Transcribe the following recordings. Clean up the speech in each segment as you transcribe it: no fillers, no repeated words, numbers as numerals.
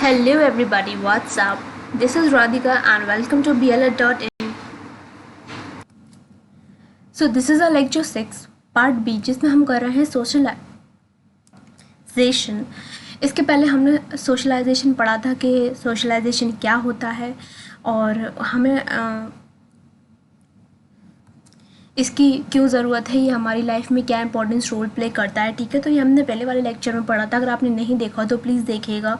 Hello everybody, what's up? This is Radhika and welcome to BLA.in. So this is our lecture 6, part B, जिसमें हम कर रहे हैं socialisation. इसके पहले हमने सोशलाइजेशन पढ़ा था कि सोशलाइजेशन क्या होता है और हमें इसकी क्यों ज़रूरत है, ये हमारी लाइफ में क्या इंपॉर्टेंस रोल प्ले करता है। ठीक है, तो ये हमने पहले वाले लेक्चर में पढ़ा था। अगर आपने नहीं देखा तो प्लीज़ देखिएगा,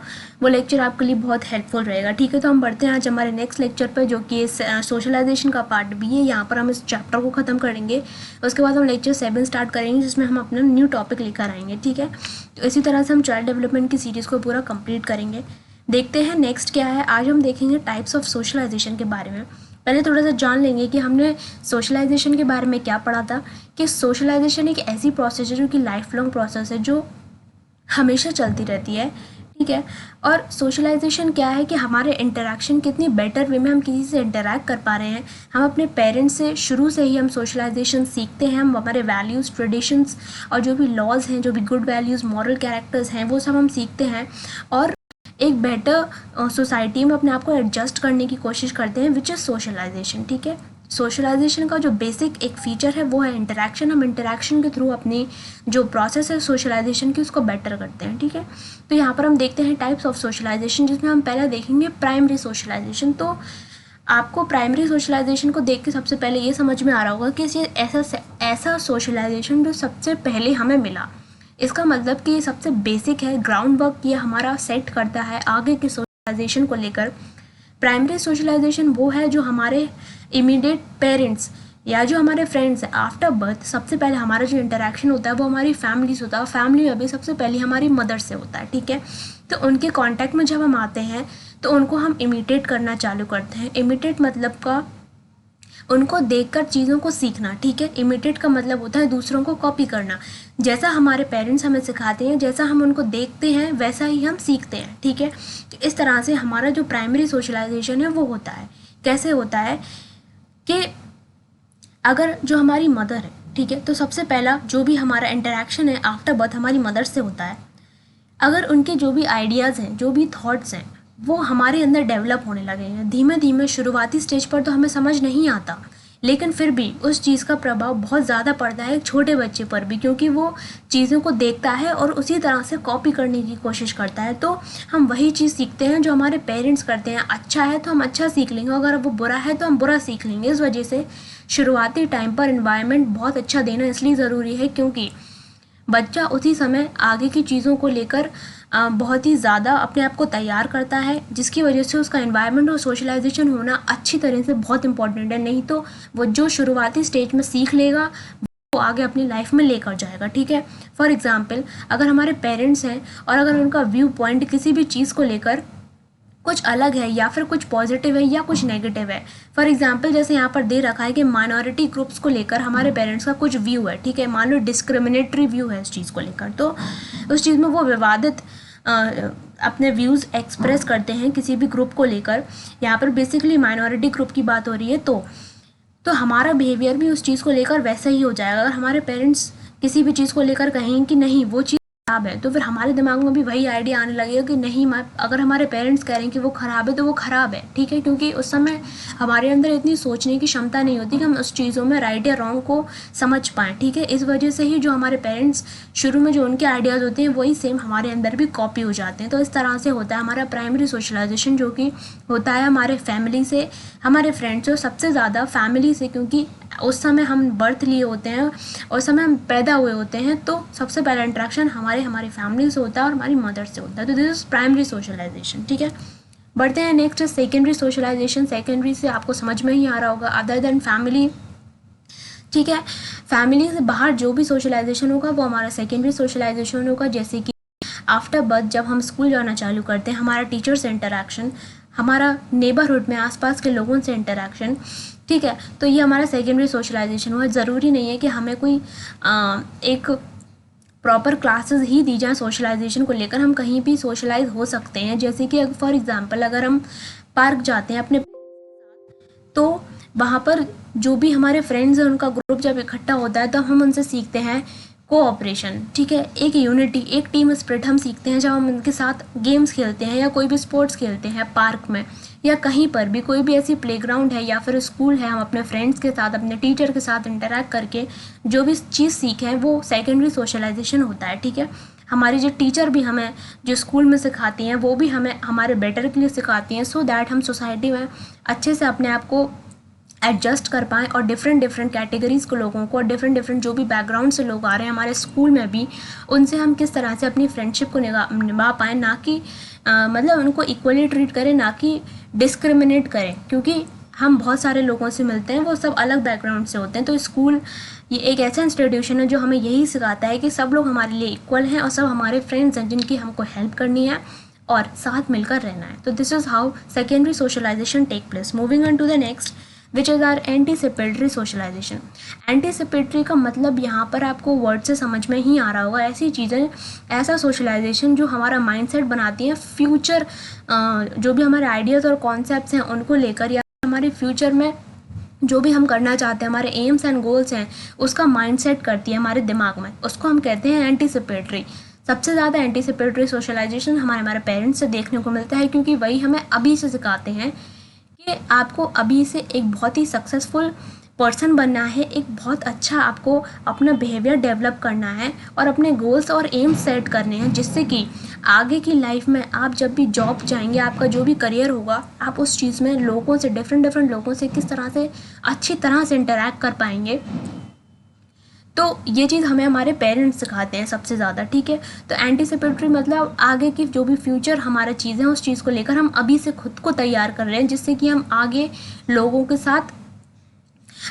वो लेक्चर आपके लिए बहुत हेल्पफुल रहेगा। ठीक है, तो हम बढ़ते हैं आज हमारे नेक्स्ट लेक्चर पर, जो कि सोशलाइजेशन का पार्ट बी है। यहाँ पर हम इस चैप्टर को ख़त्म करेंगे, उसके बाद हम लेक्चर 7 स्टार्ट करेंगे, जिसमें हम अपना न्यू टॉपिक लेकर आएंगे। ठीक है, तो इसी तरह से हम चाइल्ड डेवलपमेंट की सीरीज़ को पूरा कंप्लीट करेंगे। देखते हैं नेक्स्ट क्या है। आज हम देखेंगे टाइप्स ऑफ सोशलाइजेशन के बारे में। पहले थोड़ा सा जान लेंगे कि हमने सोशलाइजेशन के बारे में क्या पढ़ा था। कि सोशलाइजेशन एक ऐसी प्रोसेस है जो कि लाइफ लॉन्ग प्रोसेस है, जो हमेशा चलती रहती है। ठीक है, और सोशलाइजेशन क्या है कि हमारे इंटरेक्शन कितनी बेटर वे में हम किसी से इंटरेक्ट कर पा रहे हैं। हम अपने पेरेंट्स से शुरू से ही हम सोशलाइजेशन सीखते हैं। हम हमारे वैल्यूज़, ट्रेडिशंस और जो भी लॉज हैं, जो भी गुड वैल्यूज़, मॉरल कैरेक्टर्स हैं, वो सब हम सीखते हैं और एक बेटर सोसाइटी में अपने आप को एडजस्ट करने की कोशिश करते हैं, विच इज़ सोशलाइजेशन। ठीक है, सोशलाइजेशन का जो बेसिक एक फीचर है वो है इंटरेक्शन। हम इंटरेक्शन के थ्रू अपनी जो प्रोसेस है सोशलाइजेशन की, उसको बेटर करते हैं। ठीक है, तो यहाँ पर हम देखते हैं टाइप्स ऑफ सोशलाइजेशन, जिसमें हम पहले देखेंगे प्राइमरी सोशलाइजेशन। तो आपको प्राइमरी सोशलाइजेशन को देख के सबसे पहले ये समझ में आ रहा होगा कि ये ऐसा सोशलाइजेशन जो सबसे पहले हमें मिला। इसका मतलब कि ये सबसे बेसिक है, ग्राउंड वर्क ये हमारा सेट करता है आगे के सोशलाइजेशन को लेकर। प्राइमरी सोशलाइजेशन वो है जो हमारे इमीडिएट पेरेंट्स या जो हमारे फ्रेंड्स हैं आफ्टर बर्थ, सबसे पहले हमारा जो इंटरेक्शन होता है वो हमारी फैमिली से होता है। फैमिली में भी सबसे पहले हमारी मदर से होता है। ठीक है, तो उनके कांटेक्ट में जब हम आते हैं तो उनको हम इमिटेट करना चालू करते हैं। इमिटेट मतलब का उनको देखकर चीज़ों को सीखना। ठीक है, इमिटेट का मतलब होता है दूसरों को कॉपी करना। जैसा हमारे पेरेंट्स हमें सिखाते हैं, जैसा हम उनको देखते हैं, वैसा ही हम सीखते हैं। ठीक है, तो इस तरह से हमारा जो प्राइमरी सोशलाइजेशन है वो होता है। कैसे होता है कि अगर जो हमारी मदर है, ठीक है, तो सबसे पहला जो भी हमारा इंटरेक्शन है आफ्टर बर्थ हमारी मदर से होता है। अगर उनके जो भी आइडियाज़ हैं, जो भी थॉट्स हैं, वो हमारे अंदर डेवलप होने लगे हैं धीमे धीमे। शुरुआती स्टेज पर तो हमें समझ नहीं आता, लेकिन फिर भी उस चीज़ का प्रभाव बहुत ज़्यादा पड़ता है एक छोटे बच्चे पर भी, क्योंकि वो चीज़ों को देखता है और उसी तरह से कॉपी करने की कोशिश करता है। तो हम वही चीज़ सीखते हैं जो हमारे पेरेंट्स करते हैं। अच्छा है तो हम अच्छा सीख लेंगे, अगर वो बुरा है तो हम बुरा सीख लेंगे। इस वजह से शुरुआती टाइम पर इन्वायरमेंट बहुत अच्छा देना इसलिए ज़रूरी है, क्योंकि बच्चा उसी समय आगे की चीज़ों को लेकर बहुत ही ज़्यादा अपने आप को तैयार करता है, जिसकी वजह से उसका एनवायरनमेंट और सोशलाइजेशन होना अच्छी तरह से बहुत इंपॉर्टेंट है। नहीं तो वो जो शुरुआती स्टेज में सीख लेगा वो आगे अपनी लाइफ में लेकर जाएगा। ठीक है, फॉर एग्ज़ाम्पल अगर हमारे पेरेंट्स हैं और अगर उनका व्यू पॉइंट किसी भी चीज़ को लेकर कुछ अलग है, या फिर कुछ पॉजिटिव है या कुछ नेगेटिव है। फॉर एग्जांपल जैसे यहाँ पर दे रखा है कि माइनॉरिटी ग्रुप्स को लेकर हमारे पेरेंट्स का कुछ व्यू है। ठीक है, मान लो डिस्क्रिमिनेटरी व्यू है इस चीज़ को लेकर, तो उस चीज़ में वो विवादित अपने व्यूज़ एक्सप्रेस करते हैं किसी भी ग्रुप को लेकर। यहाँ पर बेसिकली माइनॉरिटी ग्रुप की बात हो रही है, तो हमारा बिहेवियर भी उस चीज़ को लेकर वैसा ही हो जाएगा। अगर हमारे पेरेंट्स किसी भी चीज़ को लेकर कहें कि नहीं वो चीज़ खराब है, तो फिर हमारे दिमाग में भी वही आइडिया आने लगेगा कि नहीं, अगर हमारे पेरेंट्स कह रहे हैं कि वो ख़राब है तो वो ख़राब है। ठीक है, क्योंकि उस समय हमारे अंदर इतनी सोचने की क्षमता नहीं होती कि हम उस चीज़ों में राइट या रॉन्ग को समझ पाएँ। ठीक है, इस वजह से ही जो हमारे पेरेंट्स शुरू में जो उनके आइडियाज़ होते हैं वही सेम हमारे अंदर भी कॉपी हो जाते हैं। तो इस तरह से होता है हमारा प्राइमरी सोशलाइजेशन, जो कि होता है हमारे फैमिली से, हमारे फ्रेंड्स से, सबसे ज़्यादा फैमिली से, क्योंकि उस समय हम बर्थ लिए होते हैं, उस समय हम पैदा हुए होते हैं, तो सबसे पहला इंट्रैक्शन हमारी फैमिली से होता है और हमारी मदर से होता है। तो दिस इज़ प्राइमरी सोशलाइजेशन। ठीक है, बढ़ते हैं नेक्स्ट सेकेंडरी सोशलाइजेशन। सेकेंडरी से आपको समझ में ही आ रहा होगा, अदर देन फैमिली। ठीक है, फैमिली से बाहर जो भी सोशलाइजेशन होगा वो हमारा सेकेंडरी सोशलाइजेशन होगा। जैसे कि आफ्टर बर्थ जब हम स्कूल जाना चालू करते हैं, हमारा टीचर से इंटरेक्शन, हमारा नेबरहुड में आसपास के लोगों से इंटरेक्शन। ठीक है, तो ये हमारा सेकेंडरी सोशलाइजेशन हुआ। ज़रूरी नहीं है कि हमें कोई एक प्रॉपर क्लासेस ही दी जाए सोशलाइजेशन को लेकर, हम कहीं भी सोशलाइज हो सकते हैं। जैसे कि फॉर एग्जांपल अगर हम पार्क जाते हैं अपने, तो वहाँ पर जो भी हमारे फ्रेंड्स हैं उनका ग्रुप जब इकट्ठा होता है तो हम उनसे सीखते हैं कोऑपरेशन, ठीक है, एक यूनिटी, एक टीम स्पिरिट हम सीखते हैं जब हम उनके साथ गेम्स खेलते हैं या कोई भी स्पोर्ट्स खेलते हैं पार्क में या कहीं पर भी, कोई भी ऐसी प्लेग्राउंड है या फिर स्कूल है, हम अपने फ्रेंड्स के साथ अपने टीचर के साथ इंटरेक्ट करके जो भी चीज़ सीखे हैं वो सेकेंडरी सोशलाइजेशन होता है, ठीक है। हमारी जो टीचर भी हमें जो स्कूल में सिखाती हैं वो भी हमें हमारे बेटर के लिए सिखाती हैं, सो दैट हम सोसाइटी में अच्छे से अपने आप को एडजस्ट कर पाएँ और डिफरेंट डिफरेंट कैटेगरीज़ के लोगों को और डिफरेंट डिफरेंट जो भी बैकग्राउंड से लोग आ रहे हैं हमारे स्कूल में भी, उनसे हम किस तरह से अपनी फ्रेंडशिप को निभा पाएँ, ना कि मतलब उनको इक्वली ट्रीट करें, ना कि डिस्क्रिमिनेट करें, क्योंकि हम बहुत सारे लोगों से मिलते हैं, वो सब अलग बैकग्राउंड से होते हैं। तो स्कूल ये एक ऐसा इंस्टीट्यूशन है जो हमें यही सिखाता है कि सब लोग हमारे लिए इक्वल हैं और सब हमारे फ्रेंड्स हैं जिनकी हमको हेल्प करनी है और साथ मिलकर रहना है। तो this is how secondary socialization take place. Moving on to the next which is are anticipatory socialization. Anticipatory का मतलब यहाँ पर आपको वर्ड से समझ में ही आ रहा होगा, ऐसी चीज़ें, ऐसा सोशलाइजेशन जो हमारा माइंडसेट बनाती है फ्यूचर, जो भी हमारे आइडियाज़ और कॉन्सेप्ट्स हैं उनको लेकर, या हमारे फ्यूचर में जो भी हम करना चाहते हैं, हमारे एम्स एंड गोल्स हैं, उसका माइंडसेट करती है हमारे दिमाग में, उसको हम कहते हैं एंटीसिपेटरी। सबसे ज़्यादा एंटीसिपेटरी सोशलाइजेशन हमारे पेरेंट्स से देखने को मिलता है, क्योंकि वही हमें अभी से सिखाते हैं कि आपको अभी से एक बहुत ही सक्सेसफुल पर्सन बनना है, एक बहुत अच्छा आपको अपना बिहेवियर डेवलप करना है और अपने गोल्स और एम्स सेट करने हैं, जिससे कि आगे की लाइफ में आप जब भी जॉब जाएंगे, आपका जो भी करियर होगा, आप उस चीज़ में लोगों से, डिफरेंट लोगों से किस तरह से अच्छी तरह से इंटरेक्ट कर पाएंगे। तो ये चीज़ हमें हमारे पेरेंट्स सिखाते हैं सबसे ज़्यादा, ठीक है। तो एंटीसिपेटरी मतलब आगे की जो भी फ्यूचर हमारा चीज़ें हैं उस चीज़ को लेकर हम अभी से खुद को तैयार कर रहे हैं, जिससे कि हम आगे लोगों के साथ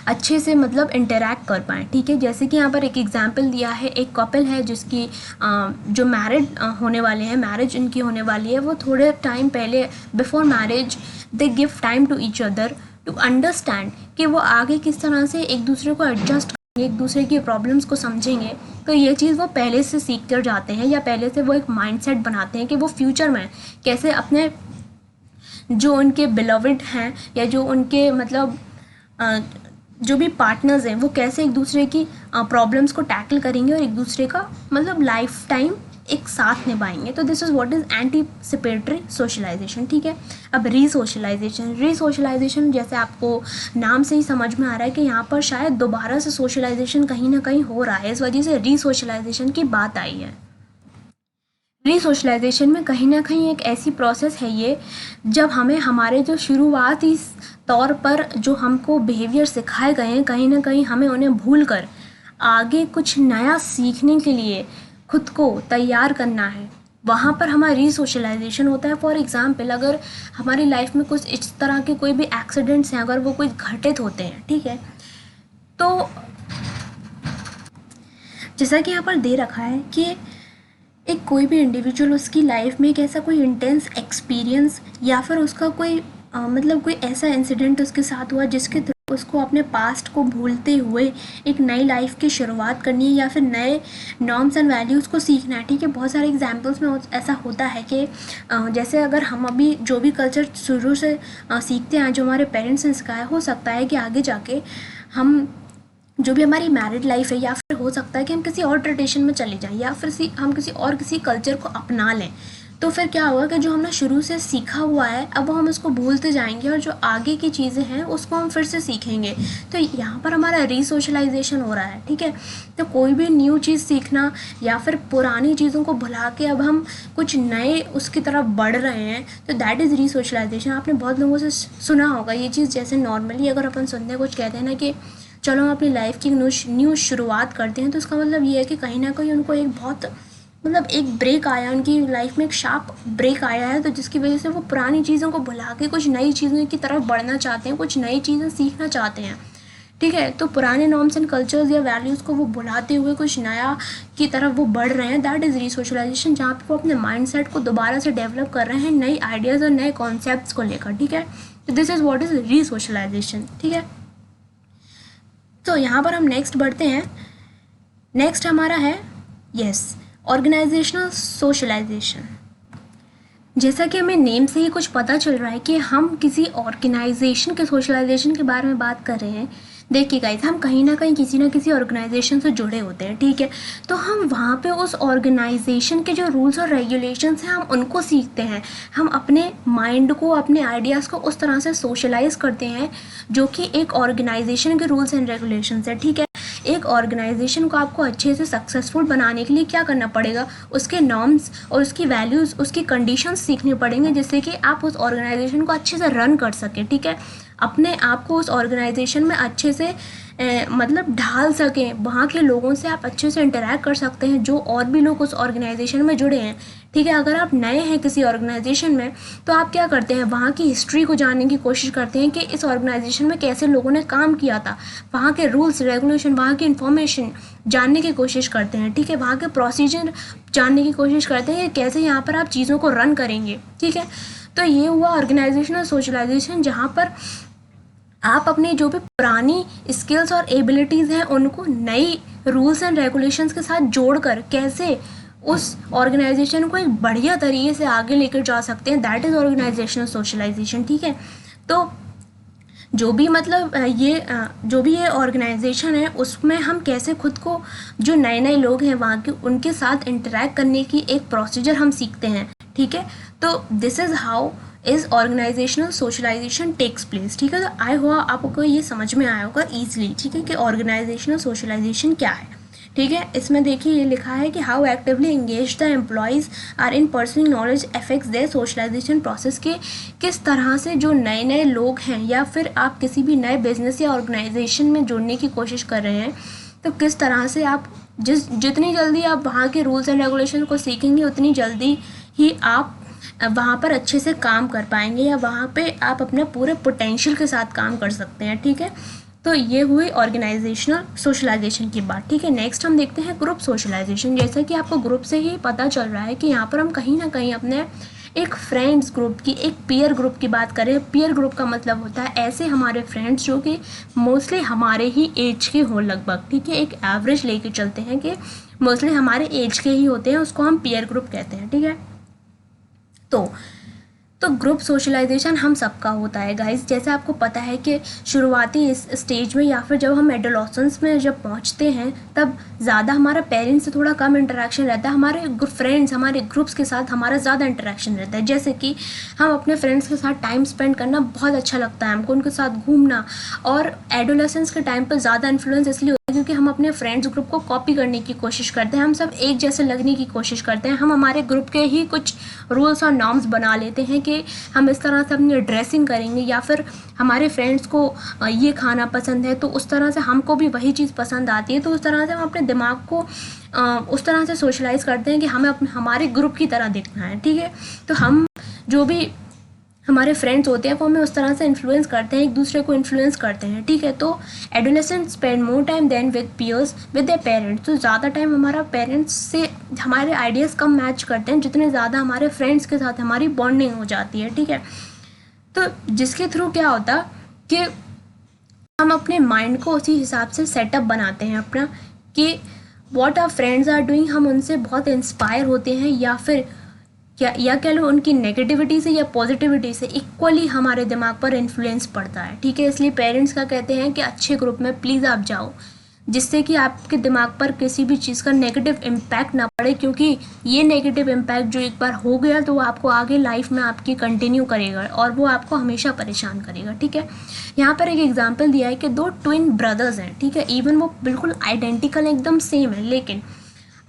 अच्छे से मतलब इंटरेक्ट कर पाएँ, ठीक है। जैसे कि यहाँ पर एक एग्जांपल दिया है, एक कपल है जिसकी जो मैरिड होने वाले हैं, मैरिज इनकी होने वाली है, वो थोड़े टाइम पहले before marriage they give time to each other to understand कि वो आगे किस तरह से एक दूसरे को एडजस्ट, एक दूसरे की प्रॉब्लम्स को समझेंगे। तो ये चीज़ वो पहले से सीख कर जाते हैं, या पहले से वो एक माइंडसेट बनाते हैं कि वो फ्यूचर में कैसे अपने जो उनके बिलवड हैं या जो उनके मतलब जो भी पार्टनर्स हैं वो कैसे एक दूसरे की प्रॉब्लम्स को टैकल करेंगे और एक दूसरे का मतलब लाइफ टाइम एक साथ निभाएंगे। तो this is what is anticipatory socialization, ठीक है। अब रीसोशलाइजेशन जैसे आपको नाम से ही समझ में आ रहा है कि यहाँ पर शायद दोबारा से सोशलाइजेशन कहीं ना कहीं हो रहा है, इस वजह से रीसोशलाइजेशन की बात आई है। रीसोशलाइजेशन में कहीं ना कहीं एक ऐसी प्रोसेस है ये, जब हमें हमारे जो शुरुआती तौर पर जो हमको बिहेवियर सिखाए गए हैं, कहीं ना कहीं हमें उन्हें भूल कर आगे कुछ नया सीखने के लिए खुद को तैयार करना है, वहाँ पर हमारा रीसोशलाइजेशन होता है। फॉर एग्ज़ाम्पल, अगर हमारी लाइफ में कुछ इस तरह के कोई भी एक्सीडेंट्स हैं, अगर वो कोई घटित होते हैं, ठीक है, तो जैसा कि यहाँ पर दे रखा है कि एक कोई भी इंडिविजुअल उसकी लाइफ में एक ऐसा कोई इंटेंस एक्सपीरियंस या फिर उसका कोई मतलब कोई ऐसा इंसिडेंट उसके साथ हुआ जिसके थ्रू उसको अपने पास्ट को भूलते हुए एक नई लाइफ की शुरुआत करनी है या फिर नए नॉर्म्स एंड वैल्यूज़ को सीखना है, ठीक है। बहुत सारे एग्जांपल्स में ऐसा होता है कि जैसे अगर हम अभी जो भी कल्चर शुरू से सीखते हैं, जो हमारे पेरेंट्स ने सिखाया, हो सकता है कि आगे जाके हम जो भी हमारी मैरिड लाइफ है, या फिर हो सकता है कि हम किसी और ट्रेडिशन में चले जाएं, या फिर हम किसी कल्चर को अपना लें। तो फिर क्या होगा कि जो हमने शुरू से सीखा हुआ है अब वो हम उसको भूलते जाएंगे और जो आगे की चीज़ें हैं उसको हम फिर से सीखेंगे। तो यहाँ पर हमारा रीसोशलाइजेशन हो रहा है, ठीक है। तो कोई भी न्यू चीज़ सीखना या फिर पुरानी चीज़ों को भुला के अब हम कुछ नए उसकी तरफ बढ़ रहे हैं, तो दैट इज़ रीसोशलाइजेशन। आपने बहुत लोगों से सुना होगा ये चीज़, जैसे नॉर्मली अगर अपन सुनते हैं, कुछ कहते हैं ना कि चलो हम अपनी लाइफ की न्यू शुरुआत करते हैं, तो इसका मतलब ये है कि कहीं ना कहीं उनको एक बहुत मतलब एक ब्रेक आया, उनकी लाइफ में एक शार्प ब्रेक आया है, तो जिसकी वजह से वो पुरानी चीज़ों को भुला के कुछ नई चीज़ों की तरफ बढ़ना चाहते हैं, कुछ नई चीज़ें सीखना चाहते हैं, ठीक है। तो पुराने नॉर्म्स एंड कल्चर्स या वैल्यूज़ को वो भुलाते हुए कुछ नया की तरफ वो बढ़ रहे हैं, दैट इज़ रीसोशलाइजेशन, जहाँ पे वो अपने माइंडसेट को दोबारा से डेवलप कर रहे हैं नई आइडियाज़ और नए कॉन्सेप्ट्स को लेकर, ठीक है। तो दिस इज़ व्हाट इज़ रीसोशलाइजेशन, ठीक है। तो यहाँ पर हम नेक्स्ट बढ़ते हैं। नेक्स्ट हमारा है ऑर्गेनाइजेशनल सोशलाइजेशन। जैसा कि हमें नेम से ही कुछ पता चल रहा है कि हम किसी ऑर्गेनाइजेशन के सोशलाइजेशन के बारे में बात कर रहे हैं, देखिए गाइस, हम कहीं ना कहीं किसी ना किसी ऑर्गेनाइजेशन से जुड़े होते हैं, ठीक है। तो हम वहाँ पे उस ऑर्गेनाइजेशन के जो रूल्स और रेगुलेशंस हैं हम उनको सीखते हैं। हम अपने माइंड को, अपने आइडियाज़ को उस तरह से सोशलाइज करते हैं जो कि एक ऑर्गेनाइजेशन के रूल्स एंड रेगुलेशंस है, ठीक है। एक ऑर्गेनाइजेशन को आपको अच्छे से सक्सेसफुल बनाने के लिए क्या करना पड़ेगा, उसके नॉर्म्स और उसकी वैल्यूज़, उसकी कंडीशंस सीखने पड़ेंगे जिससे कि आप उस ऑर्गेनाइजेशन को अच्छे से रन कर सकें, ठीक है। अपने आप को उस ऑर्गेनाइजेशन में अच्छे से मतलब ढाल सकें, वहाँ के लोगों से आप अच्छे से इंटरेक्ट कर सकते हैं जो और भी लोग उस ऑर्गेनाइजेशन में जुड़े हैं, ठीक है। अगर आप नए हैं किसी ऑर्गेनाइजेशन में तो आप क्या करते हैं, वहाँ की हिस्ट्री को जानने की कोशिश करते हैं कि इस ऑर्गेनाइजेशन में कैसे लोगों ने काम किया था, वहाँ के रूल्स रेगुलेशन, वहाँ की इन्फॉर्मेशन जानने की कोशिश करते हैं, ठीक है। वहाँ के प्रोसीजर जानने की कोशिश करते हैं कि कैसे यहाँ पर आप चीज़ों को रन करेंगे, ठीक है। तो ये हुआ ऑर्गेनाइजेशनल सोशलाइजेशन, जहाँ पर आप अपनी जो भी पुरानी स्किल्स और एबिलिटीज़ हैं उनको नई रूल्स एंड रेगुलेशंस के साथ जोड़कर कैसे उस ऑर्गेनाइजेशन को एक बढ़िया तरीके से आगे लेकर जा सकते हैं, दैट इज़ ऑर्गेनाइजेशनल सोशलाइजेशन, ठीक है। तो जो भी मतलब जो भी ये ऑर्गेनाइजेशन है उसमें हम कैसे खुद को, जो नए नए लोग हैं वहाँ के, उनके साथ इंटरेक्ट करने की एक प्रोसीजर हम सीखते हैं, ठीक है। तो this is how is organizational socialization takes place, ठीक है। तो आई हुआ आपको ये समझ में आया होगा ईजिली, ठीक है, कि ऑर्गेनाइजेशनल सोशलाइजेशन क्या है, ठीक है। इसमें देखिए ये लिखा है कि how actively engage the employees are in personing knowledge affects their socialization process, के किस तरह से जो नए नए लोग हैं या फिर आप किसी भी नए बिजनेस या ऑर्गेनाइजेशन में जुड़ने की कोशिश कर रहे हैं, तो किस तरह से आप जितनी जल्दी आप वहाँ के रूल्स एंड रेगुलेशन को सीखेंगे उतनी जल्दी ही आप वहाँ पर अच्छे से काम कर पाएंगे या वहाँ पे आप अपने पूरे पोटेंशियल के साथ काम कर सकते हैं, ठीक है। तो ये हुई ऑर्गेनाइजेशनल सोशलाइजेशन की बात, ठीक है। नेक्स्ट हम देखते हैं ग्रुप सोशलाइजेशन। जैसा कि आपको ग्रुप से ही पता चल रहा है कि यहाँ पर हम कहीं ना कहीं अपने एक फ्रेंड्स ग्रुप की, एक पीयर ग्रुप की बात करें। पीयर ग्रुप का मतलब होता है ऐसे हमारे फ्रेंड्स जो कि मोस्टली हमारे ही एज के हो लगभग, ठीक है। एक एवरेज लेके चलते हैं कि मोस्टली हमारे एज के ही होते हैं, उसको हम पीयर ग्रुप कहते हैं, ठीक है। तो ग्रुप सोशलाइजेशन हम सबका होता है गाइस। जैसे आपको पता है कि शुरुआती इस स्टेज में या फिर जब हम एडोलसेंस में जब पहुंचते हैं तब ज़्यादा हमारा पेरेंट्स से थोड़ा कम इंटरेक्शन रहता है, हमारे फ्रेंड्स, हमारे ग्रुप्स के साथ हमारा ज़्यादा इंटरेक्शन रहता है। जैसे कि हम अपने फ्रेंड्स के साथ टाइम स्पेंड करना बहुत अच्छा लगता है हमको, उनके साथ घूमना। और एडोलसेंस के टाइम पर ज़्यादा इन्फ्लुएंस इसलिए होता है क्योंकि हम अपने फ्रेंड्स ग्रुप को कॉपी करने की कोशिश करते हैं, हम सब एक जैसे लगने की कोशिश करते हैं। हम हमारे ग्रुप के ही कुछ रूल्स और नॉर्म्स बना लेते हैं कि हम इस तरह से अपनी ड्रेसिंग करेंगे, या फिर हमारे फ्रेंड्स को ये खाना पसंद है तो उस तरह से हमको भी वही चीज़ पसंद आती है। तो उस तरह से हम अपने दिमाग को उस तरह से सोशलाइज करते हैं कि हमें हमारे ग्रुप की तरह दिखना है, ठीक है। तो हम जो भी हमारे फ्रेंड्स होते हैं वो हमें उस तरह से इन्फ्लुएंस करते हैं, एक दूसरे को इन्फ्लुएंस करते हैं, ठीक है। तो adolescent spend more time than with peers with their parents. तो ज़्यादा टाइम हमारा पेरेंट्स से हमारे आइडियाज़ कम मैच करते हैं जितने ज़्यादा हमारे फ्रेंड्स के साथ हमारी बॉन्डिंग हो जाती है, ठीक है। तो जिसके थ्रू क्या होता कि हम अपने माइंड को उसी हिसाब से सेटअप बनाते हैं अपना, कि what our friends are doing, हम उनसे बहुत इंस्पायर होते हैं, या फिर या कह लो उनकी नेगेटिविटी से या पॉजिटिविटी से इक्वली हमारे दिमाग पर इन्फ्लुएंस पड़ता है, ठीक है। इसलिए पेरेंट्स का कहते हैं कि अच्छे ग्रुप में प्लीज़ आप जाओ, जिससे कि आपके दिमाग पर किसी भी चीज़ का नेगेटिव इम्पैक्ट ना पड़े, क्योंकि ये नेगेटिव इम्पैक्ट जो एक बार हो गया तो वो आपको आगे लाइफ में आपकी कंटिन्यू करेगा और वो आपको हमेशा परेशान करेगा, ठीक है। यहाँ पर एक एग्जाम्पल दिया है कि दो ट्विन ब्रदर्स हैं, ठीक है, इवन वो बिल्कुल आइडेंटिकल एकदम सेम है, लेकिन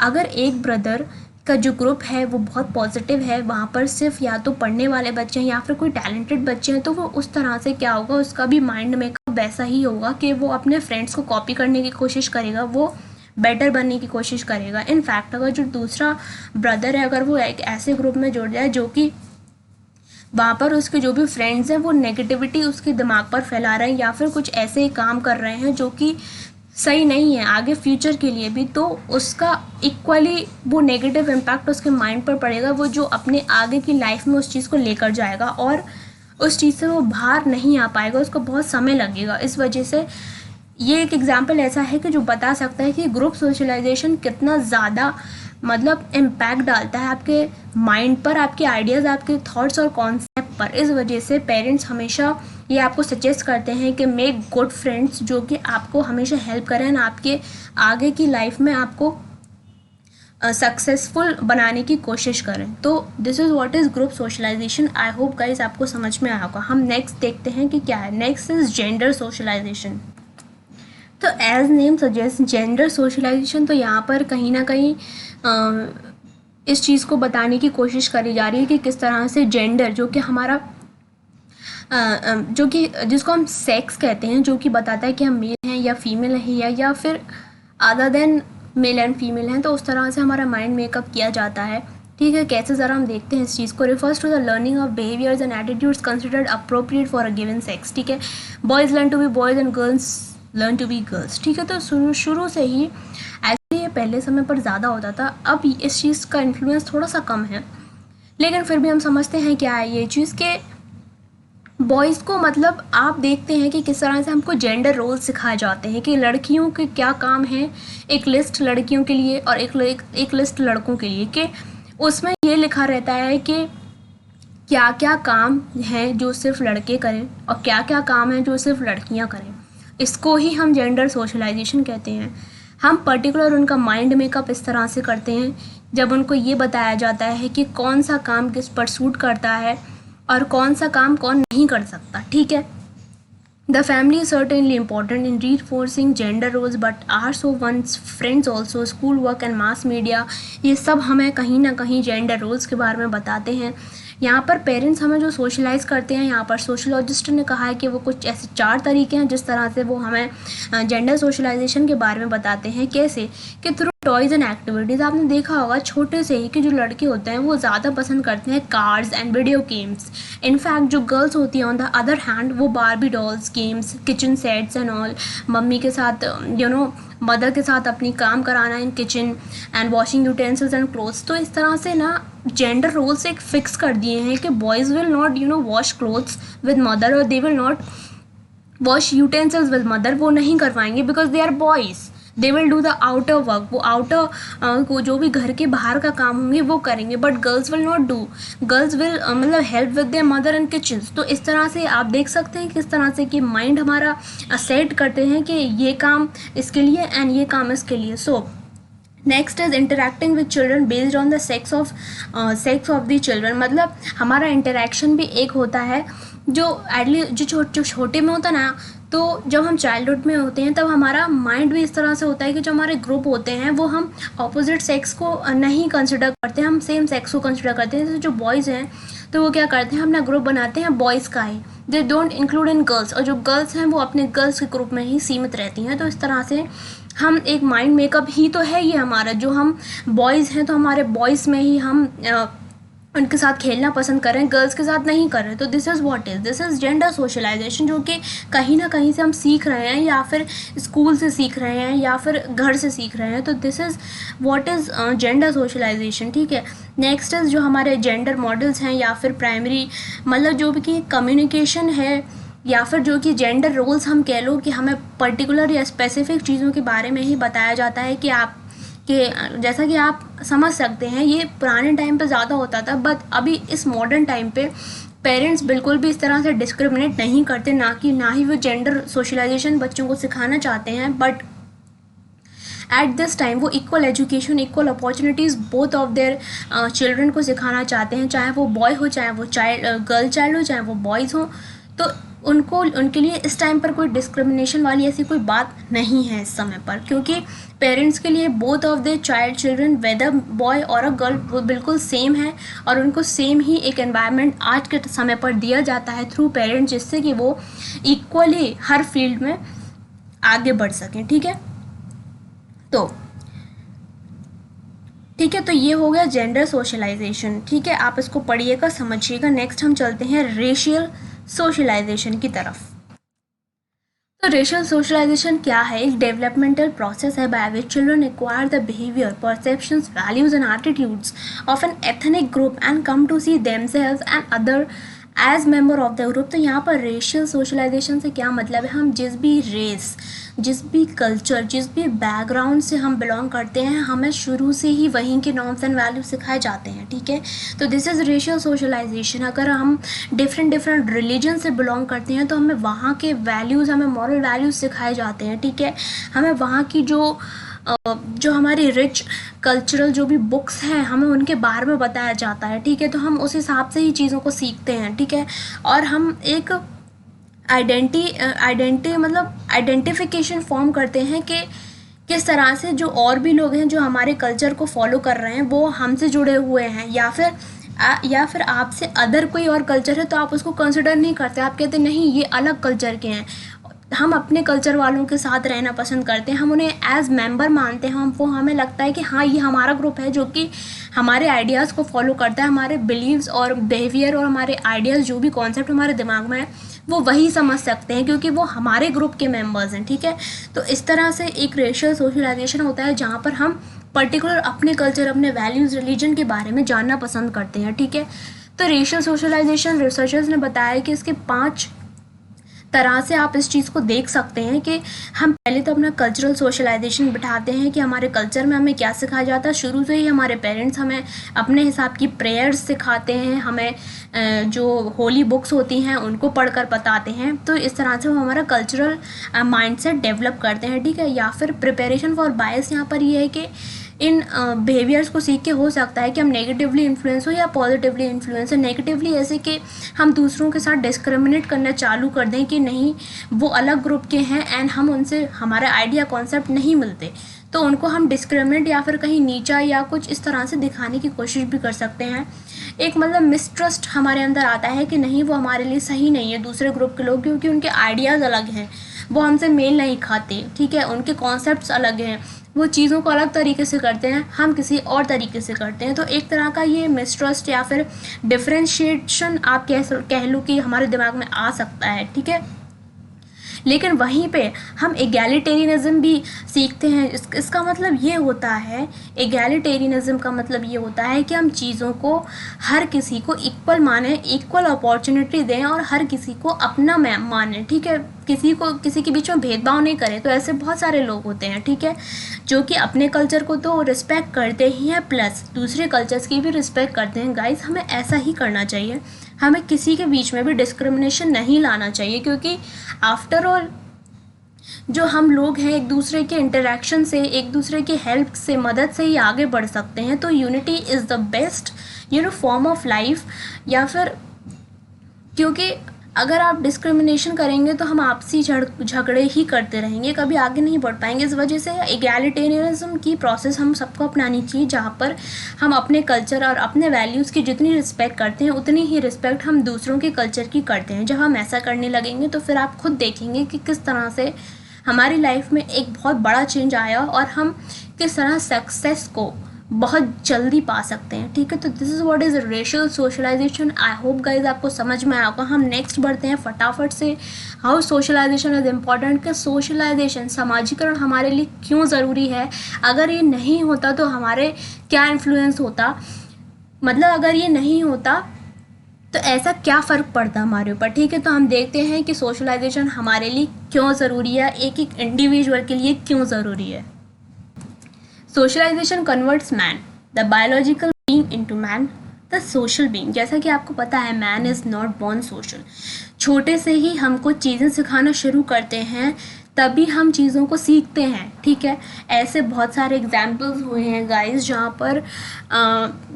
अगर एक ब्रदर का जो ग्रुप है वो बहुत पॉजिटिव है, वहाँ पर सिर्फ या तो पढ़ने वाले बच्चे हैं या फिर कोई टैलेंटेड बच्चे हैं, तो वो उस तरह से क्या होगा, उसका भी माइंड मेकअप वैसा ही होगा कि वो अपने फ्रेंड्स को कॉपी करने की कोशिश करेगा, वो बेटर बनने की कोशिश करेगा। इनफैक्ट अगर जो दूसरा ब्रदर है, अगर वो एक ऐसे ग्रुप में जुड़ जाए जो कि वहाँ पर उसके जो भी फ्रेंड्स हैं वो नेगेटिविटी उसके दिमाग पर फैला रहे हैं या फिर कुछ ऐसे काम कर रहे हैं जो कि सही नहीं है आगे फ्यूचर के लिए भी, तो उसका इक्वली वो नेगेटिव इम्पैक्ट उसके माइंड पर पड़ेगा, वो जो अपने आगे की लाइफ में उस चीज़ को लेकर जाएगा और उस चीज़ से वो बाहर नहीं आ पाएगा, उसको बहुत समय लगेगा। इस वजह से ये एक एग्जाम्पल ऐसा है कि जो बता सकता है कि ग्रुप सोशलाइजेशन कितना ज़्यादा मतलब इम्पैक्ट डालता है आपके माइंड पर, आपके आइडियाज़, आपके थॉट्स और कॉन्सेप्ट पर। इस वजह से पेरेंट्स हमेशा ये आपको सजेस्ट करते हैं कि मेक गुड फ्रेंड्स जो कि आपको हमेशा हेल्प करें और आपके आगे की लाइफ में आपको सक्सेसफुल बनाने की कोशिश करें। तो this is what is group socialization. I hope guys आपको समझ में आया होगा। हम नेक्स्ट देखते हैं कि क्या है। Next is gender socialization. तो as name suggest gender socialization, तो यहाँ पर कहीं ना कहीं इस चीज़ को बताने की कोशिश करी जा रही है कि किस तरह से जेंडर जो कि हमारा जो कि जिसको हम सेक्स कहते हैं, जो कि बताता है कि हम मेल हैं या फीमेल हैं या फिर other then male and female हैं, तो उस तरह से हमारा माइंड मेकअप किया जाता है। ठीक है, कैसे ज़रा हम देखते हैं इस चीज़ को। Refers to the learning of behaviours and attitudes considered appropriate for a given sex. ठीक है, boys learn to be boys and girls learn to be girls. ठीक है, तो शुरू से ही एक्चुअली ये पहले समय पर ज़्यादा होता था, अब इस चीज़ का इन्फ्लुएंस थोड़ा सा कम है, लेकिन फिर भी हम समझते हैं क्या है ये चीज़ के बॉयज़ को, मतलब आप देखते हैं कि किस तरह से हमको जेंडर रोल सिखाए जाते हैं कि लड़कियों के क्या काम है, एक लिस्ट लड़कियों के लिए और एक लिस्ट लड़कों के लिए, कि उसमें ये लिखा रहता है कि क्या क्या काम हैं जो सिर्फ लड़के करें और क्या क्या काम हैं जो सिर्फ लड़कियां करें। इसको ही हम जेंडर सोशलाइजेशन कहते हैं। हम पर्टिकुलर उनका माइंड मेकअप इस तरह से करते हैं जब उनको ये बताया जाता है कि कौन सा काम किस पर सूट करता है और कौन सा काम कौन नहीं कर सकता। ठीक है, the family is certainly important in reinforcing gender roles but are so one's friends also, school work and mass media, ये सब हमें कहीं ना कहीं जेंडर रोल्स के बारे में बताते हैं। यहाँ पर पेरेंट्स हमें जो सोशलाइज करते हैं, यहाँ पर सोशलॉजिस्ट ने कहा है कि वो कुछ ऐसे 4 तरीके हैं जिस तरह से वो हमें जेंडर सोशलाइजेशन के बारे में बताते हैं। कैसे कि थ्रू टॉयज़ एंड एक्टिविटीज़। आपने देखा होगा छोटे से ही कि जो लड़के होते हैं वो ज़्यादा पसंद करते हैं cards and video games. In fact जो गर्ल्स होती हैं ऑन द अदर हैंड वो Barbie dolls, games, kitchen sets and all, mummy के साथ मदर के साथ अपनी काम कराना in kitchen and washing utensils and clothes. तो इस तरह से ना जेंडर रोल्स एक फिक्स कर दिए हैं कि boys will not wash clothes with mother और they will not wash utensils with mother, वो नहीं करवाएंगे because they are boys. They will do the outer work, वो आउटर को जो भी घर के बाहर का काम होंगे वो करेंगे, but girls will not do. Girls will मतलब help with their mother in kitchen. तो इस तरह से आप देख सकते हैं किस तरह से कि माइंड हमारा सेट करते हैं कि ये काम इसके लिए एंड ये काम इसके लिए। So next is interacting with children based on the sex of the children. मतलब हमारा इंटरेक्शन भी एक होता है जो एटलीस्ट जो छोटे में होता ना, तो जब हम चाइल्डहुड में होते हैं तब हमारा माइंड भी इस तरह से होता है कि जो हमारे ग्रुप होते हैं वो हम ऑपोजिट सेक्स को नहीं कंसिडर करते, हम सेम सेक्स को कंसिडर करते हैं। जैसे जो बॉयज़ हैं तो वो क्या करते हैं, अपना ग्रुप बनाते हैं बॉयज़ का ही, they don't include in girls, और जो गर्ल्स हैं वो अपने गर्ल्स के ग्रुप में ही सीमित रहती हैं। तो इस तरह से हम एक माइंड मेकअप ही तो है ये हमारा, जो हम बॉयज़ हैं तो हमारे बॉयज़ में ही हम उनके साथ खेलना पसंद कर रहे हैं, गर्ल्स के साथ नहीं कर रहे। तो दिस इज़ जेंडर सोशलाइजेशन, जो कि कहीं ना कहीं से हम सीख रहे हैं या फिर स्कूल से सीख रहे हैं या फिर घर से सीख रहे हैं। तो this is what is gender socialization. ठीक है, नेक्स्ट इज़ जो हमारे जेंडर मॉडल्स हैं या फिर प्राइमरी मतलब जो भी कि कम्युनिकेशन है या फिर जो कि जेंडर रोल्स हम कह लो कि हमें पर्टिकुलर या स्पेसिफिक चीज़ों के बारे में ही बताया जाता है कि आप कि जैसा कि आप समझ सकते हैं ये पुराने टाइम पे ज़्यादा होता था, बट अभी इस मॉडर्न टाइम पे पेरेंट्स बिल्कुल भी इस तरह से डिस्क्रिमिनेट नहीं करते, ना ही वो जेंडर सोशलाइजेशन बच्चों को सिखाना चाहते हैं। बट एट दिस टाइम वो equal education, equal opportunities both of their children को सिखाना चाहते हैं, चाहे वो बॉय हो, चाहे वो गर्ल चाइल्ड हो, चाहे वो बॉयज़ हो। तो उनके लिए इस टाइम पर कोई डिस्क्रिमिनेशन वाली ऐसी कोई बात नहीं है इस समय पर, क्योंकि पेरेंट्स के लिए both of the children whether boy or a girl वो बिल्कुल सेम है और उनको सेम ही एक एनवायरनमेंट आज के समय पर दिया जाता है थ्रू पेरेंट्स, जिससे कि वो इक्वली हर फील्ड में आगे बढ़ सकें। ठीक है, तो ये हो गया जेंडर सोशलाइजेशन। ठीक है, आप इसको पढ़िएगा, समझिएगा। नेक्स्ट हम चलते हैं रेशियल सोशलाइजेशन की तरफ। तो रेशियल सोशलाइजेशन क्या है? एक डेवलपमेंटल प्रोसेस है by which children acquire the behaviour, perceptions, values and attitudes of an ethnic group and come to see themselves and other as member of the group. तो यहाँ पर रेशियल सोशलाइजेशन से क्या मतलब है, हम जिस भी रेस, जिस भी कल्चर, जिस भी बैकग्राउंड से हम बिलोंग करते हैं, हमें शुरू से ही वहीं के नॉर्म्स एंड वैल्यूज सिखाए जाते हैं, ठीक है। तो दिस इज़ रेशियल सोशलाइजेशन। अगर हम डिफरेंट रिलीजन से बिलोंग करते हैं तो हमें वहाँ के वैल्यूज़, हमें मॉरल वैल्यूज़ सिखाए जाते हैं, ठीक है। हमें वहाँ की जो हमारी रिच कल्चरल जो भी बुक्स हैं, हमें उनके बारे में बताया जाता है, ठीक है। तो हम उस हिसाब से ही चीज़ों को सीखते हैं, ठीक है। और हम एक आइडेंटिफिकेशन फॉर्म करते हैं कि किस तरह से जो और भी लोग हैं जो हमारे कल्चर को फॉलो कर रहे हैं वो हमसे जुड़े हुए हैं, या फिर आपसे अदर कोई और कल्चर है तो आप उसको कंसिडर नहीं करते, आप कहते नहीं ये अलग कल्चर के हैं। हम अपने कल्चर वालों के साथ रहना पसंद करते हैं, हम उन्हें एज मेंबर मानते हैं, हमें लगता है कि हाँ ये हमारा ग्रुप है जो कि हमारे आइडियाज़ को फॉलो करता है, हमारे बिलीव्स और बिहेवियर और हमारे आइडियाज़, जो भी कॉन्सेप्ट हमारे दिमाग में है वो वही समझ सकते हैं क्योंकि वो हमारे ग्रुप के मेंबर्स हैं, ठीक है। तो इस तरह से एक रेशियल सोशलाइजेशन होता है जहाँ पर हम पर्टिकुलर अपने कल्चर, अपने वैल्यूज़, रिलीजन के बारे में जानना पसंद करते हैं, ठीक है। तो रेशियल सोशलाइजेशन रिसर्चर्स ने बताया कि इसके 5 तरह से आप इस चीज़ को देख सकते हैं कि हम पहले तो अपना कल्चरल सोशलाइजेशन बिठाते हैं कि हमारे कल्चर में हमें क्या सिखाया जाता है। शुरू से ही हमारे पेरेंट्स हमें अपने हिसाब की प्रेयर्स सिखाते हैं, हमें जो होली बुक्स होती हैं उनको पढ़कर बताते हैं। तो इस तरह से हम हमारा कल्चरल माइंडसेट डेवलप करते हैं, ठीक है। या फिर प्रिपरेशन फॉर बायस, यहाँ पर ये है कि इन बिहेवियर्स को सीख के हो सकता है कि हम नेगेटिवली इन्फ्लुएंस हो या पॉजिटिवली इन्फ्लुएंस हो। नेगेटिवली ऐसे कि हम दूसरों के साथ डिस्क्रिमिनेट करना चालू कर दें कि नहीं वो अलग ग्रुप के हैं एंड हम उनसे हमारा आइडिया कॉन्सेप्ट नहीं मिलते, तो उनको हम डिस्क्रिमिनेट या फिर कहीं नीचा या कुछ इस तरह से दिखाने की कोशिश भी कर सकते हैं। एक मतलब मिसट्रस्ट हमारे अंदर आता है कि नहीं वो हमारे लिए सही नहीं है दूसरे ग्रुप के लोग, क्योंकि उनके आइडियाज़ अलग हैं, वो हमसे मेल नहीं खाते, ठीक है। उनके कॉन्सेप्ट्स अलग हैं, वो चीज़ों को अलग तरीके से करते हैं, हम किसी और तरीके से करते हैं। तो एक तरह का ये मिसट्रस्ट या फिर डिफ्रेंशिएशन आप कह लो कि हमारे दिमाग में आ सकता है, ठीक है। लेकिन वहीं पे हम एगैलिटेरियनिज्म भी सीखते हैं। इसका मतलब ये होता है, एगैलिटेरियनिज्म का मतलब ये होता है कि हम चीज़ों को हर किसी को इक्वल माने, इक्वल अपॉर्चुनिटी दें और हर किसी को अपना माने, ठीक है। किसी के बीच में भेदभाव नहीं करें। तो ऐसे बहुत सारे लोग होते हैं, ठीक है, जो कि अपने कल्चर को तो रिस्पेक्ट करते ही हैं प्लस दूसरे कल्चर्स की भी रिस्पेक्ट करते हैं। गाइस हमें ऐसा ही करना चाहिए, हमें किसी के बीच में भी डिस्क्रिमिनेशन नहीं लाना चाहिए, क्योंकि आफ्टर ऑल जो हम लोग हैं एक दूसरे के इंटरेक्शन से, एक दूसरे की हेल्प से, मदद से ही आगे बढ़ सकते हैं। तो unity is the best form of life. या फिर क्योंकि अगर आप डिस्क्रिमिनेशन करेंगे तो हम आपसी झगड़े ही करते रहेंगे, कभी आगे नहीं बढ़ पाएंगे। इस वजह से एगैलिटेरियनिज्म की प्रोसेस हम सबको अपनानी चाहिए, जहाँ पर हम अपने कल्चर और अपने वैल्यूज़ की जितनी रिस्पेक्ट करते हैं उतनी ही रिस्पेक्ट हम दूसरों के कल्चर की करते हैं। जब हम ऐसा करने लगेंगे तो फिर आप खुद देखेंगे कि किस तरह से हमारी लाइफ में एक बहुत बड़ा चेंज आया और हम किस तरह सक्सेस को बहुत जल्दी पा सकते हैं, ठीक है। तो this is what is racial socialization. I hope guys आपको समझ में आया होगा। हम नेक्स्ट बढ़ते हैं फटाफट से, हाउ सोशलाइजेशन इज़ इम्पॉर्टेंट, कि सोशलाइजेशन, समाजीकरण हमारे लिए क्यों ज़रूरी है। अगर ये नहीं होता तो हमारे क्या इन्फ्लुएंस होता, मतलब अगर ये नहीं होता तो ऐसा क्या फ़र्क पड़ता हमारे ऊपर, ठीक है। तो हम देखते हैं कि सोशलाइजेशन हमारे लिए क्यों ज़रूरी है, एक एक इंडिविजुअल के लिए क्यों ज़रूरी है। Socialization converts man the biological being into man the social being. जैसा कि आपको पता है man is not born social. छोटे से ही हमको चीज़ें सिखाना शुरू करते हैं तभी हम चीज़ों को सीखते हैं, ठीक है। ऐसे बहुत सारे एग्जाम्पल्स हुए हैं गाइस जहाँ पर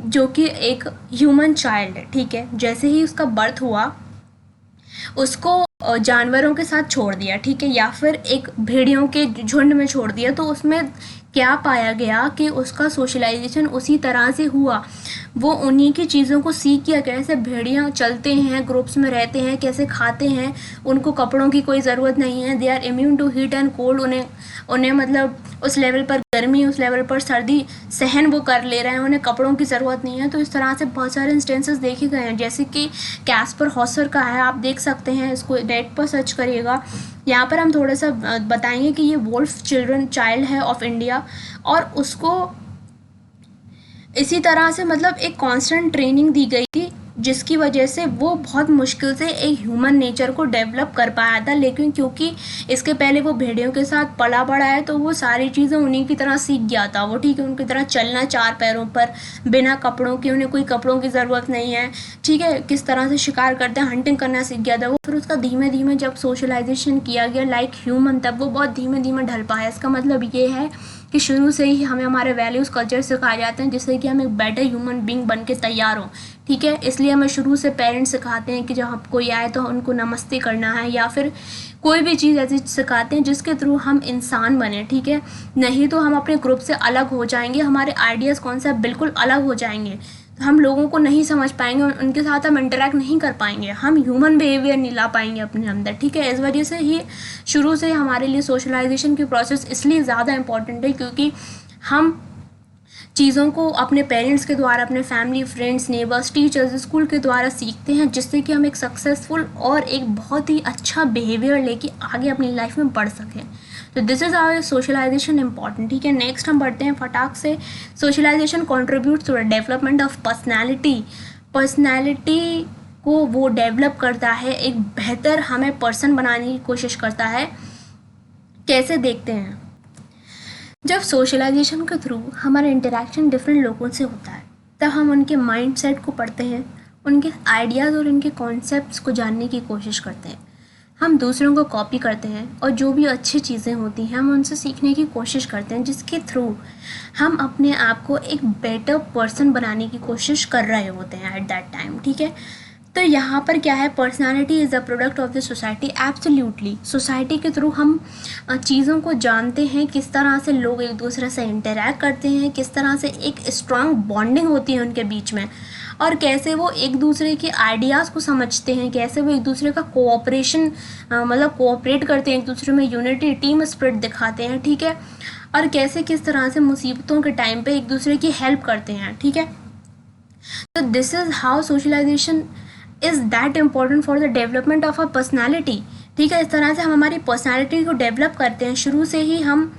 जो कि एक ह्यूमन चाइल्ड है, ठीक है, जैसे ही उसका बर्थ हुआ उसको जानवरों के साथ छोड़ दिया, ठीक है, या फिर एक भेड़ियों के झुंड में छोड़ दिया, तो उसमें क्या पाया गया कि उसका सोशलाइजेशन उसी तरह से हुआ। वो उन्हीं की चीज़ों को सीख किया, कैसे भेड़ियाँ चलते हैं, ग्रुप्स में रहते हैं, कैसे खाते हैं, उनको कपड़ों की कोई ज़रूरत नहीं है, they are immune to heat and cold. उन्हें मतलब उस लेवल पर गर्मी, उस लेवल पर सर्दी सहन वो कर ले रहे हैं, उन्हें कपड़ों की ज़रूरत नहीं है। तो इस तरह से बहुत सारे इंस्टेंसेस देखे गए हैं, जैसे कि कैस्पर हॉसर का है, आप देख सकते हैं, इसको नेट पर सर्च करिएगा। यहाँ पर हम थोड़ा सा बताएंगे कि ये वुल्फ चाइल्ड है ऑफ इंडिया, और उसको इसी तरह से मतलब एक कांस्टेंट ट्रेनिंग दी गई थी जिसकी वजह से वो बहुत मुश्किल से एक ह्यूमन नेचर को डेवलप कर पाया था। लेकिन क्योंकि इसके पहले वो भेड़ियों के साथ पला बड़ा है तो वो सारी चीज़ें उन्हीं की तरह सीख गया था वो, ठीक है, उनकी तरह चलना 4 पैरों पर बिना कपड़ों के, उन्हें कोई कपड़ों की ज़रूरत नहीं है, ठीक है, किस तरह से शिकार करते हैं, हंटिंग करना सीख गया था वो। फिर उसका धीमे धीमे जब सोशलाइजेशन किया गया लाइक ह्यूमन, तब वो बहुत धीमे धीमे ढल पाया। इसका मतलब ये है कि शुरू से ही हमें हमारे वैल्यूज़ कल्चर सिखाए जाते हैं जिससे कि हम एक बेटर ह्यूमन बीइंग बन के तैयार हों, ठीक है। इसलिए हमें शुरू से पेरेंट्स सिखाते हैं कि जब कोई आए तो उनको नमस्ते करना है, या फिर कोई भी चीज़ ऐसी सिखाते हैं जिसके थ्रू हम इंसान बने, ठीक है। नहीं तो हम अपने ग्रुप से अलग हो जाएंगे, हमारे आइडियाज़ कॉन्सेप्ट बिल्कुल अलग हो जाएंगे, हम लोगों को नहीं समझ पाएंगे, उनके साथ हम इंटरेक्ट नहीं कर पाएंगे, हम ह्यूमन बिहेवियर नहीं ला पाएंगे अपने अंदर, ठीक है। इस वजह से ही शुरू से हमारे लिए सोशलाइजेशन की प्रोसेस इसलिए ज़्यादा इम्पॉर्टेंट है क्योंकि हम चीज़ों को अपने पेरेंट्स के द्वारा, अपने family, friends, neighbours, teachers, school के द्वारा सीखते हैं, जिससे कि हम एक सक्सेसफुल और एक बहुत ही अच्छा बिहेवियर लेके आगे अपनी लाइफ में बढ़ सकें। तो this is our socialization important, ठीक है। नेक्स्ट हम बढ़ते हैं फटाक से। Socialization contribute to the development of personality. Personality को वो डेवलप करता है, एक बेहतर हमें पर्सन बनाने की कोशिश करता है। कैसे देखते हैं, जब सोशलाइजेशन के थ्रू हमारा इंटरेक्शन डिफरेंट लोगों से होता है तब हम उनके माइंडसेट को पढ़ते हैं, उनके आइडियाज़ और उनके कॉन्सेप्ट्स को जानने की कोशिश करते हैं। हम दूसरों को कॉपी करते हैं और जो भी अच्छी चीज़ें होती हैं हम उनसे सीखने की कोशिश करते हैं, जिसके थ्रू हम अपने आप को एक बेटर पर्सन बनाने की कोशिश कर रहे होते हैं एट दैट टाइम, ठीक है। तो यहाँ पर क्या है, personality is a product of the society. Absolutely society के थ्रू हम चीज़ों को जानते हैं, किस तरह से लोग एक दूसरे से इंटरेक्ट करते हैं, किस तरह से एक स्ट्रॉन्ग बॉन्डिंग होती है उनके बीच में, और कैसे वो एक दूसरे के आइडियाज़ को समझते हैं, कैसे वो एक दूसरे का कोऑपरेशन मतलब कोऑपरेट करते हैं, एक दूसरे में यूनिटी, टीम स्पिरिट दिखाते हैं, ठीक है, और कैसे किस तरह से मुसीबतों के टाइम पे एक दूसरे की हेल्प करते हैं, ठीक है। तो this is how socialization is that important for the development of a personality, ठीक है। इस तरह से हम हमारी पर्सनैलिटी को डेवलप करते हैं। शुरू से ही हम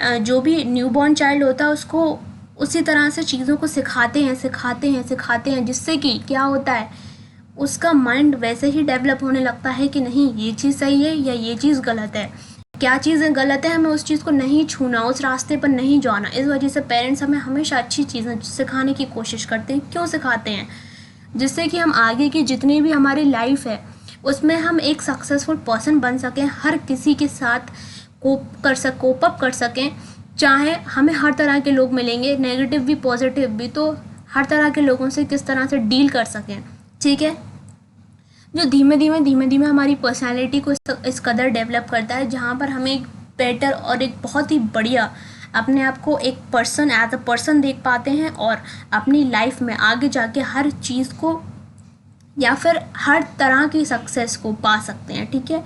जो भी न्यूबॉर्न चाइल्ड होता है उसको उसी तरह से चीज़ों को सिखाते हैं, जिससे कि क्या होता है, उसका माइंड वैसे ही डेवलप होने लगता है कि नहीं ये चीज़ सही है या ये चीज़ गलत है, क्या चीज़ें गलत है, हमें उस चीज़ को नहीं छूना, उस रास्ते पर नहीं जाना। इस वजह से पेरेंट्स हमें हमेशा अच्छी चीज़ें सिखाने की कोशिश करते हैं। क्यों सिखाते हैं, जिससे कि हम आगे की जितनी भी हमारी लाइफ है उसमें हम एक सक्सेसफुल पर्सन बन सकें, हर किसी के साथ कोप अप कर सकें। चाहे हमें हर तरह के लोग मिलेंगे, नेगेटिव भी पॉजिटिव भी, तो हर तरह के लोगों से किस तरह से डील कर सकें, ठीक है। जो धीमे धीमे हमारी पर्सनालिटी को इस कदर डेवलप करता है जहाँ पर हमें एक बेटर और एक बहुत ही बढ़िया अपने आप को एक पर्सन एज अ पर्सन देख पाते हैं और अपनी लाइफ में आगे जाके हर चीज़ को या फिर हर तरह की सक्सेस को पा सकते हैं, ठीक है।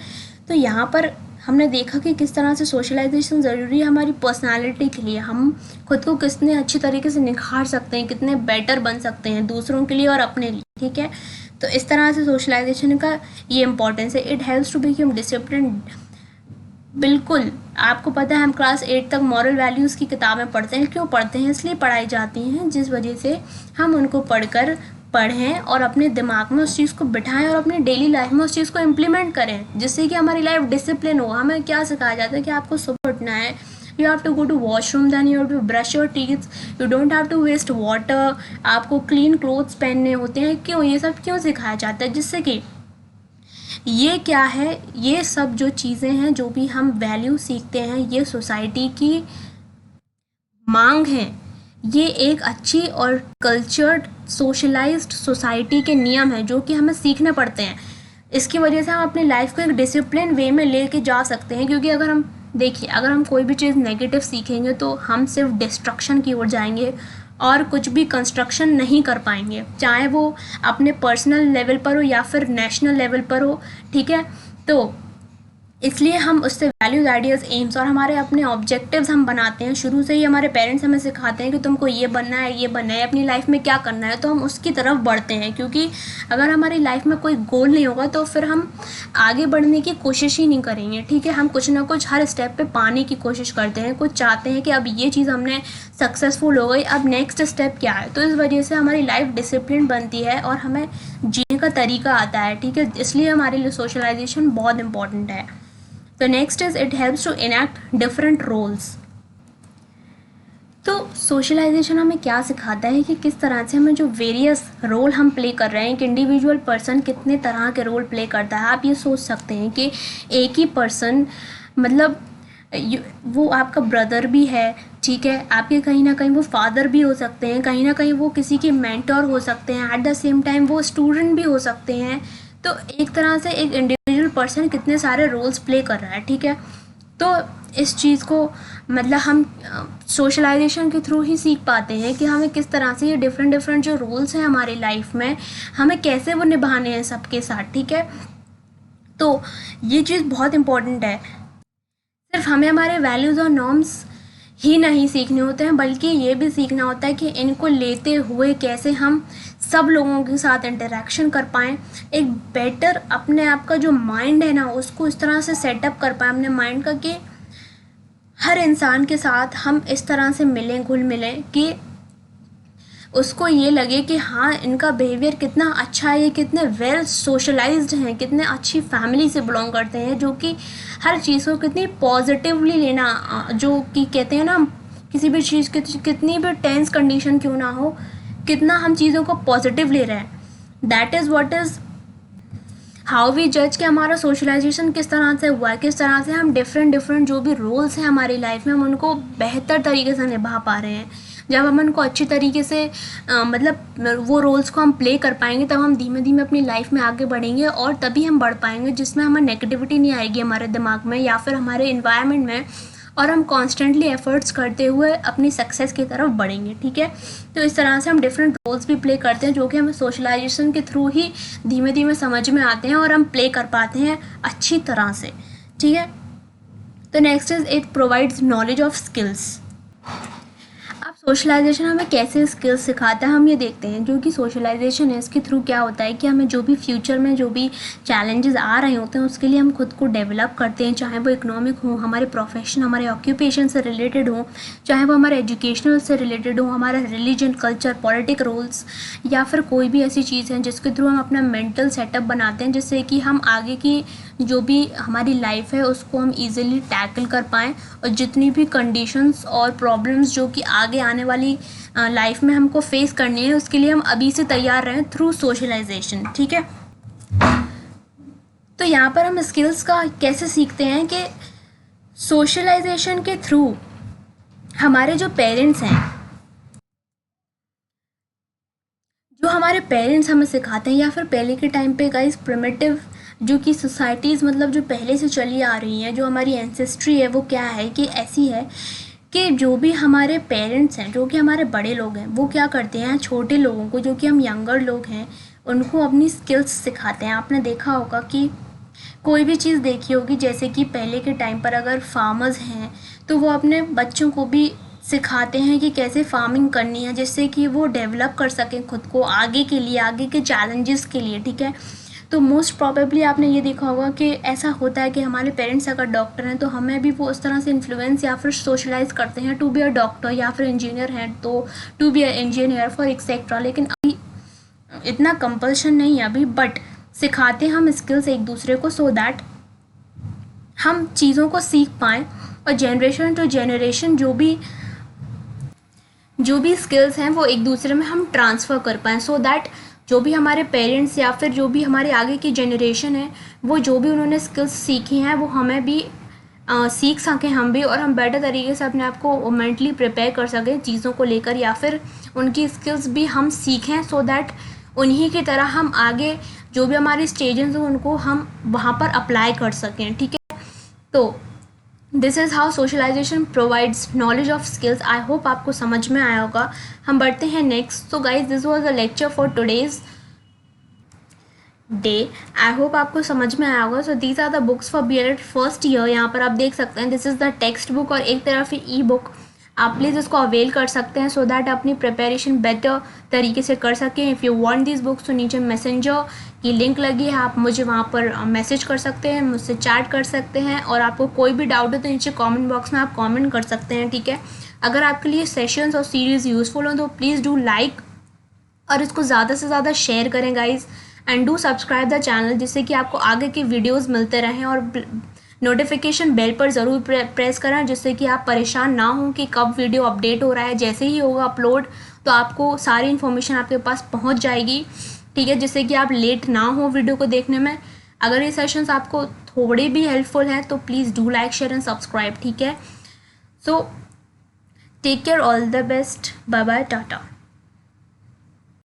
तो यहाँ पर हमने देखा कि किस तरह से सोशलाइजेशन ज़रूरी है हमारी पर्सनालिटी के लिए, हम खुद को कितने अच्छी तरीके से निखार सकते हैं, कितने बेटर बन सकते हैं दूसरों के लिए और अपने लिए, ठीक है। तो इस तरह से सोशलाइजेशन का ये इंपॉर्टेंस है। It helps to become discipline. बिल्कुल, आपको पता है हम क्लास 8 तक मॉरल वैल्यूज़ की किताबें पढ़ते हैं। क्यों पढ़ते हैं, इसलिए पढ़ाई जाती हैं जिस वजह से हम उनको पढ़ें और अपने दिमाग में उस चीज़ को बिठाएं और अपनी डेली लाइफ में उस चीज़ को इम्प्लीमेंट करें, जिससे कि हमारी लाइफ डिसिप्लिन हो। हमें क्या सिखाया जाता है कि आपको सुबह उठना है, you have to go to washroom, then you have to brush your teeth, you don't have to waste water, आपको क्लीन क्लोथ्स पहनने होते हैं। क्यों, ये सब क्यों सिखाया जाता है, जिससे कि ये क्या है, ये सब जो चीज़ें हैं, जो भी हम वैल्यू सीखते हैं, ये सोसाइटी की मांग है। ये एक अच्छी और कल्चर्ड सोशलाइज्ड सोसाइटी के नियम हैं जो कि हमें सीखने पड़ते हैं। इसकी वजह से हम अपनी लाइफ को एक डिसिप्लिन वे में लेके जा सकते हैं, क्योंकि अगर हम कोई भी चीज़ नेगेटिव सीखेंगे तो हम सिर्फ डिस्ट्रक्शन की ओर जाएंगे और कुछ भी कंस्ट्रक्शन नहीं कर पाएंगे, चाहे वो अपने पर्सनल लेवल पर हो या फिर नेशनल लेवल पर हो, ठीक है। तो इसलिए हम उससे वैल्यूज़, आइडियाज़, एम्स और हमारे अपने ऑब्जेक्टिव्स हम बनाते हैं। शुरू से ही हमारे पेरेंट्स हमें सिखाते हैं कि तुमको ये बनना है, ये बनना है, अपनी लाइफ में क्या करना है, तो हम उसकी तरफ बढ़ते हैं। क्योंकि अगर हमारी लाइफ में कोई गोल नहीं होगा तो फिर हम आगे बढ़ने की कोशिश ही नहीं करेंगे, ठीक है। हम कुछ ना कुछ हर स्टेप पे पाने की कोशिश करते हैं, कुछ चाहते हैं कि अब ये चीज़ हमने सक्सेसफुल हो गई, अब नेक्स्ट स्टेप क्या है। तो इस वजह से हमारी लाइफ डिसिप्लिन बनती है और हमें जीने का तरीका आता है, ठीक है। इसलिए हमारे लिए सोशलाइजेशन बहुत इंपॉर्टेंट है। तो next is it helps to enact different roles. तो सोशलाइजेशन हमें क्या सिखाता है कि किस तरह से हमें जो वेरियस रोल हम प्ले कर रहे हैं, एक इंडिविजुअल पर्सन कितने तरह के रोल प्ले करता है। आप ये सोच सकते हैं कि एक ही पर्सन मतलब वो आपका ब्रदर भी है, ठीक है, आपके कहीं ना कहीं वो फादर भी हो सकते हैं, कहीं ना कहीं वो किसी के मेंटर हो सकते हैं, एट द सेम टाइम वो स्टूडेंट भी हो सकते हैं। तो एक तरह से एक इंडिविजुअल पर्सन कितने सारे रोल्स प्ले कर रहा है, ठीक है। तो इस चीज़ को मतलब हम सोशलाइजेशन के थ्रू ही सीख पाते हैं कि हमें किस तरह से ये डिफरेंट जो रोल्स हैं हमारी लाइफ में, हमें कैसे वो निभाने हैं सबके साथ, ठीक है। तो ये चीज़ बहुत इम्पोर्टेंट है। सिर्फ हमें हमारे वैल्यूज़ और नॉर्म्स ही नहीं सीखने होते हैं, बल्कि ये भी सीखना होता है कि इनको लेते हुए कैसे हम सब लोगों के साथ इंटरेक्शन कर पाएँ, एक बेटर अपने आप का जो माइंड है ना उसको इस तरह से सेटअप कर पाएँ अपने माइंड का कि हर इंसान के साथ हम इस तरह से मिलें, घुल मिलें कि उसको ये लगे कि हाँ इनका बिहेवियर कितना अच्छा है, ये कितने वेल सोशलाइज्ड हैं, कितने अच्छी फैमिली से बिलोंग करते हैं, जो कि हर चीज़ को कितनी पॉजिटिवली लेना, जो कि कहते हैं ना किसी भी चीज़ की कितनी भी टेंस कंडीशन क्यों ना हो, कितना हम चीज़ों को पॉजिटिव ले रहे हैं। That is what is how we जज कि हमारा सोशलाइजेशन किस तरह से हुआ है, किस तरह से हम डिफरेंट जो भी रोल्स हैं हमारी लाइफ में हम उनको बेहतर तरीके से निभा पा रहे हैं। जब हम उनको अच्छी तरीके से मतलब वो रोल्स को हम प्ले कर पाएंगे, तब हम धीमे धीमे अपनी लाइफ में आगे बढ़ेंगे और तभी हम बढ़ पाएंगे जिसमें हमें नेगेटिविटी नहीं आएगी हमारे दिमाग में या फिर हमारे इन्वायरमेंट में, और हम कॉन्स्टेंटली एफर्ट्स करते हुए अपनी सक्सेस की तरफ बढ़ेंगे, ठीक है। तो इस तरह से हम डिफरेंट रोल्स भी प्ले करते हैं जो कि हमें सोशलाइजेशन के थ्रू ही धीमे धीमे समझ में आते हैं और हम प्ले कर पाते हैं अच्छी तरह से, ठीक है। तो next is it provides knowledge of skills. अब सोशलाइजेशन हमें कैसे स्किल्स सिखाता है हम ये देखते हैं। जो कि सोशलाइजेशन है इसके थ्रू क्या होता है कि हमें जो भी फ्यूचर में जो भी चैलेंजेस आ रहे होते हैं उसके लिए हम खुद को डेवलप करते हैं, चाहे वो इकोनॉमिक हो, हमारे प्रोफेशन हमारे ऑक्यूपेशन से रिलेटेड हो, चाहे वो हमारे एजुकेशनल से रिलेटेड हो, हमारा रिलीजन, कल्चर, पॉलिटिक रोल्स, या फिर कोई भी ऐसी चीज़ है जिसके थ्रू हम अपना मेंटल सेटअप बनाते हैं जिससे कि हम आगे की जो भी हमारी लाइफ है उसको हम इजीली टैकल कर पाएँ और जितनी भी कंडीशंस और प्रॉब्लम्स जो कि आगे आने वाली लाइफ में हमको फेस करनी है उसके लिए हम अभी से तैयार रहें थ्रू सोशलाइजेशन, ठीक है। तो यहाँ पर हम स्किल्स का कैसे सीखते हैं कि सोशलाइजेशन के थ्रू हमारे जो पेरेंट्स हैं, जो हमारे पेरेंट्स हमें सिखाते हैं, या फिर पहले के टाइम पे गाइस प्रिमिटिव जो कि सोसाइटीज़ मतलब जो पहले से चली आ रही हैं, जो हमारी एंसेस्ट्री है वो क्या है कि ऐसी है कि जो भी हमारे पेरेंट्स हैं, जो कि हमारे बड़े लोग हैं, वो क्या करते हैं छोटे लोगों को, जो कि हम यंगर लोग हैं, उनको अपनी स्किल्स सिखाते हैं। आपने देखा होगा कि कोई भी चीज़ देखी होगी, जैसे कि पहले के टाइम पर अगर फार्मर्स हैं तो वो अपने बच्चों को भी सिखाते हैं कि कैसे फार्मिंग करनी है, जिससे कि वो डेवलप कर सकें खुद को आगे के लिए, आगे के चैलेंजेस के लिए, ठीक है। तो मोस्ट प्रॉबेबली आपने ये देखा होगा कि ऐसा होता है कि हमारे पेरेंट्स अगर डॉक्टर हैं तो हमें भी वो उस तरह से इन्फ्लुएंस या फिर सोशलाइज करते हैं टू बी अ डॉक्टर, या फिर इंजीनियर हैं तो to be a engineer for etcetera. लेकिन अभी इतना कंपल्शन नहीं है अभी, बट सिखाते हम स्किल्स एक दूसरे को सो दैट हम चीज़ों को सीख पाएँ और जनरेशन टू जनरेशन जो भी स्किल्स हैं वो एक दूसरे में हम ट्रांसफ़र कर पाएँ, सो दैट जो भी हमारे पेरेंट्स या फिर जो भी हमारे आगे की जनरेशन है वो जो भी उन्होंने स्किल्स सीखी हैं वो हमें भी सीख सकें हम भी, और हम बेटर तरीके से अपने आप को मेंटली प्रिपेयर कर सकें चीज़ों को लेकर, या फिर उनकी स्किल्स भी हम सीखें सो दैट उन्हीं की तरह हम आगे जो भी हमारी स्टेजेस हैं उनको हम वहाँ पर अप्लाई कर सकें, ठीक है। तो this is how socialization provides knowledge of skills. I hope आपको समझ में आया होगा। हम बढ़ते हैं नेक्स्ट। तो guys this was a lecture for today's. Day. I hope आपको समझ में आया होगा। So these are the books for BEd first year. यहाँ पर आप देख सकते हैं this is the text book और एक तरफ ई बुक। आप प्लीज़ इसको अवेल कर सकते हैं सो दैट अपनी प्रिपरेशन बेटर तरीके से कर सकें। If you want this books तो नीचे मैसेंजर की लिंक लगी है, आप मुझे वहाँ पर मैसेज कर सकते हैं, मुझसे चैट कर सकते हैं, और आपको कोई भी डाउट हो तो नीचे कमेंट बॉक्स में आप कमेंट कर सकते हैं, ठीक है। अगर आपके लिए सेशंस और सीरीज़ यूज़फुल हो तो प्लीज़ डू लाइक और इसको ज़्यादा से ज़्यादा शेयर करें guys, and do subscribe the channel जिससे कि आपको आगे के वीडियोस मिलते रहें, और नोटिफिकेशन बेल पर ज़रूर प्रेस करें जिससे कि आप परेशान ना हों कि कब वीडियो अपडेट हो रहा है। जैसे ही होगा अपलोड तो आपको सारी इन्फॉर्मेशन आपके पास पहुंच जाएगी, ठीक है, जिससे कि आप लेट ना हो वीडियो को देखने में। अगर ये सेशंस आपको थोड़े भी हेल्पफुल हैं तो please do like share and subscribe, ठीक है। So take care, all the best, bye bye, Tata.